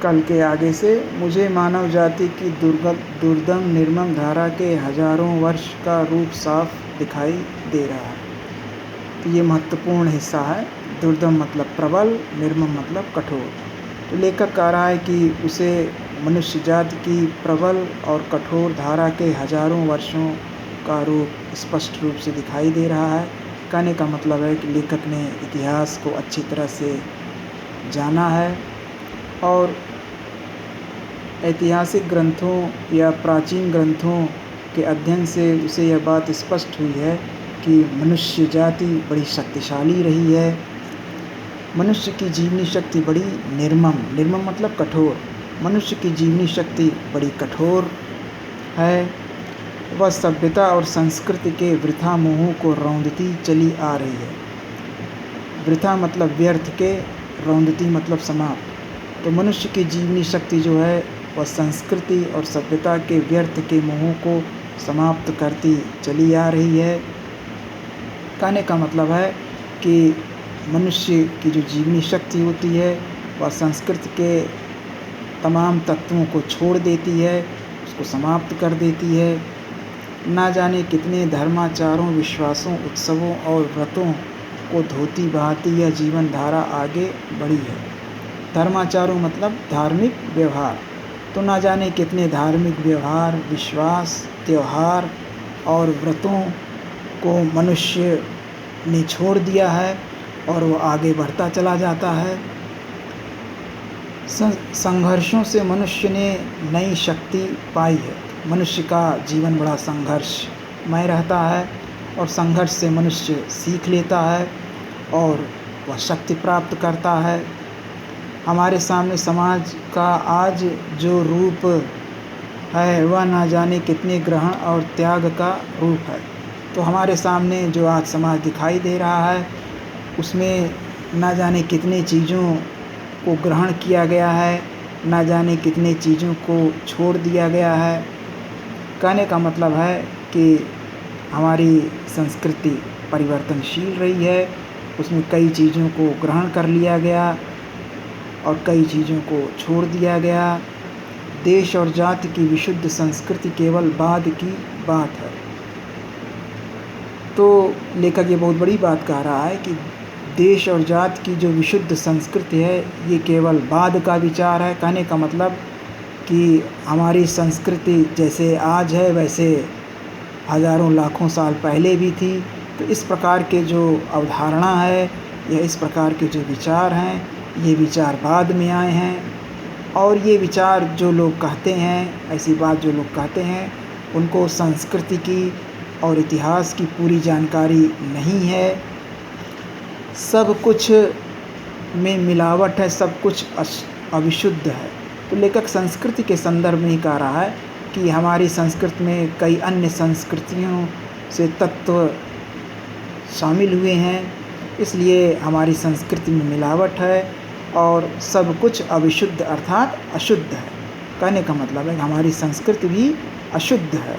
कल के आगे से मुझे मानव जाति की दुर्दम निर्मम धारा के हजारों वर्ष का रूप साफ दिखाई दे रहा है। तो ये महत्वपूर्ण हिस्सा है। दुर्दम मतलब प्रबल, निर्मम मतलब कठोर। तो लेखक कह रहा है कि उसे मनुष्य जाति की प्रबल और कठोर धारा के हजारों वर्षों का रूप स्पष्ट रूप से दिखाई दे रहा है। कहने का मतलब है कि लेखक ने इतिहास को अच्छी तरह से जाना है और ऐतिहासिक ग्रंथों या प्राचीन ग्रंथों के अध्ययन से उसे यह बात स्पष्ट हुई है कि मनुष्य जाति बड़ी शक्तिशाली रही है। मनुष्य की जीवनी शक्ति बड़ी निर्मम मतलब कठोर। मनुष्य की जीवनी शक्ति बड़ी कठोर है। वह सभ्यता और संस्कृति के वृथा मोहों को रौंदती चली आ रही है। वृथा मतलब व्यर्थ के, रौंदती मतलब समाप्त। तो मनुष्य की जीवनी शक्ति जो है वह संस्कृति और सभ्यता के व्यर्थ के मोहों को समाप्त करती चली आ रही है। कहने का मतलब है कि मनुष्य की जो जीवनी शक्ति होती है वह संस्कृति के तमाम तत्वों को छोड़ देती है, उसको समाप्त कर देती है। ना जाने कितने धर्माचारों, विश्वासों, उत्सवों और व्रतों को धोती बहाती यह जीवन धारा आगे बढ़ी है। धर्माचारों मतलब धार्मिक व्यवहार। तो ना जाने कितने धार्मिक व्यवहार, विश्वास, त्यौहार और व्रतों को मनुष्य ने छोड़ दिया है और वो आगे बढ़ता चला जाता है। संघर्षों से मनुष्य ने नई शक्ति पाई है। मनुष्य का जीवन बड़ा संघर्षमय रहता है और संघर्ष से मनुष्य सीख लेता है और वह शक्ति प्राप्त करता है। हमारे सामने समाज का आज जो रूप है वह ना जाने कितने ग्रहण और त्याग का रूप है। तो हमारे सामने जो आज समाज दिखाई दे रहा है उसमें ना जाने कितने चीज़ों को ग्रहण किया गया है, ना जाने कितने चीज़ों को छोड़ दिया गया है। कहने का मतलब है कि हमारी संस्कृति परिवर्तनशील रही है। उसमें कई चीज़ों को ग्रहण कर लिया गया और कई चीज़ों को छोड़ दिया गया। देश और जाति की विशुद्ध संस्कृति केवल बाद की बात है। तो लेखक ये बहुत बड़ी बात कह रहा है कि देश और जाति की जो विशुद्ध संस्कृति है ये केवल बाद का विचार है। कहने का मतलब कि हमारी संस्कृति जैसे आज है वैसे हज़ारों लाखों साल पहले भी थी। तो इस प्रकार के जो अवधारणा है या इस प्रकार के जो विचार हैं ये विचार बाद में आए हैं। और ये विचार जो लोग कहते हैं, ऐसी बात जो लोग कहते हैं, उनको संस्कृति की और इतिहास की पूरी जानकारी नहीं है। सब कुछ में मिलावट है, सब कुछ अविशुद्ध है। तो लेखक संस्कृति के संदर्भ में ही कह रहा है कि हमारी संस्कृति में कई अन्य संस्कृतियों से तत्व शामिल हुए हैं, इसलिए हमारी संस्कृति में मिलावट है और सब कुछ अविशुद्ध अर्थात अशुद्ध है। कहने का मतलब है कि हमारी संस्कृति भी अशुद्ध है।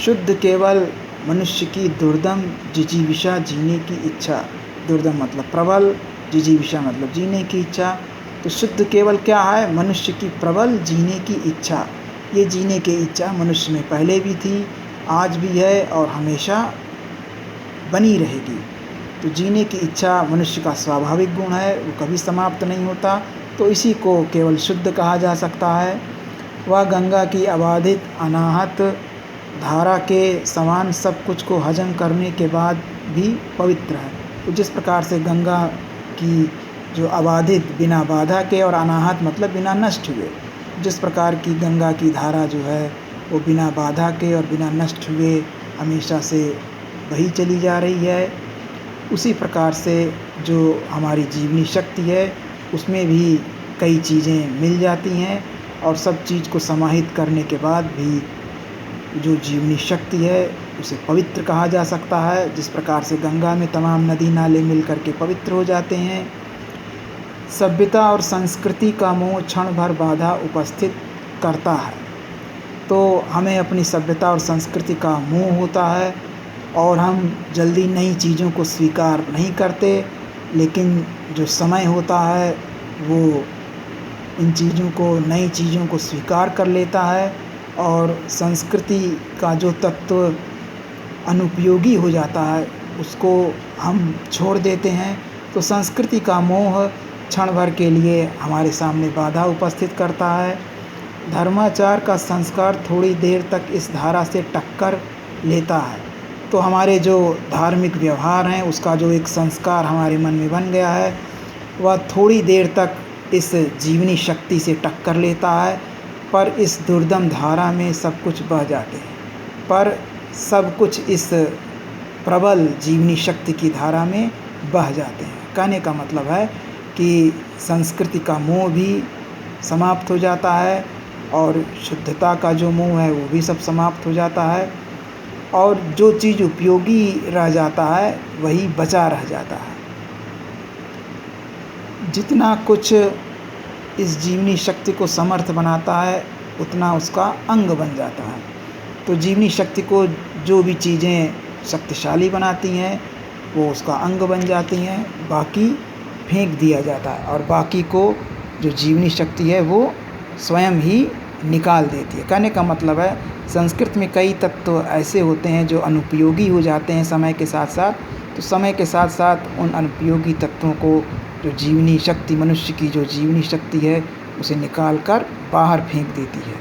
शुद्ध केवल मनुष्य की दुर्दम जिजीविषा, जीने की इच्छा। दुर्दम मतलब प्रबल, जिजीविषा मतलब जीने की इच्छा। तो शुद्ध केवल क्या है? मनुष्य की प्रबल जीने की इच्छा। ये जीने की इच्छा मनुष्य में पहले भी थी, आज भी है और हमेशा बनी रहेगी। तो जीने की इच्छा मनुष्य का स्वाभाविक गुण है, वो कभी समाप्त नहीं होता। तो इसी को केवल शुद्ध कहा जा सकता है। वह गंगा की अबाधित अनाहत धारा के समान सब कुछ को हजम करने के बाद भी पवित्र है। तो जिस प्रकार से गंगा की जो अबाधित, बिना बाधा के, और अनाहत मतलब बिना नष्ट हुए, जिस प्रकार की गंगा की धारा जो है वो बिना बाधा के और बिना नष्ट हुए हमेशा से बही चली जा रही है, उसी प्रकार से जो हमारी जीवनी शक्ति है उसमें भी कई चीज़ें मिल जाती हैं और सब चीज़ को समाहित करने के बाद भी जो जीवनी शक्ति है उसे पवित्र कहा जा सकता है। जिस प्रकार से गंगा में तमाम नदी नाले मिल कर के पवित्र हो जाते हैं। सभ्यता और संस्कृति का मोह क्षण भर बाधा उपस्थित करता है। तो हमें अपनी सभ्यता और संस्कृति का मोह होता है और हम जल्दी नई चीज़ों को स्वीकार नहीं करते, लेकिन जो समय होता है वो इन चीज़ों को, नई चीज़ों को स्वीकार कर लेता है और संस्कृति का जो तत्व अनुपयोगी हो जाता है उसको हम छोड़ देते हैं। तो संस्कृति का मोह क्षण भर के लिए हमारे सामने बाधा उपस्थित करता है। धर्माचार का संस्कार थोड़ी देर तक इस धारा से टक्कर लेता है। तो हमारे जो धार्मिक व्यवहार हैं उसका जो एक संस्कार हमारे मन में बन गया है वह थोड़ी देर तक इस जीवनी शक्ति से टक्कर लेता है, पर इस दुर्दम धारा में सब कुछ बह जाते हैं। पर सब कुछ इस प्रबल जीवनी शक्ति की धारा में बह जाते हैं। कहने का मतलब है कि संस्कृति का मोह भी समाप्त हो जाता है और शुद्धता का जो मोह है वो भी सब समाप्त हो जाता है, और जो चीज़ उपयोगी रह जाता है वही बचा रह जाता है। जितना कुछ इस जीवनी शक्ति को समर्थ बनाता है उतना उसका अंग बन जाता है। तो जीवनी शक्ति को जो भी चीज़ें शक्तिशाली बनाती हैं वो उसका अंग बन जाती हैं, बाकी फेंक दिया जाता है और बाकी को जो जीवनी शक्ति है वो स्वयं ही निकाल देती है। कहने का मतलब है संस्कृत में कई तत्व ऐसे होते हैं जो अनुपयोगी हो जाते हैं समय के साथ साथ। तो समय के साथ साथ उन अनुपयोगी तत्वों को जो जीवनी शक्ति, मनुष्य की जो जीवनी शक्ति है उसे निकाल कर बाहर फेंक देती है।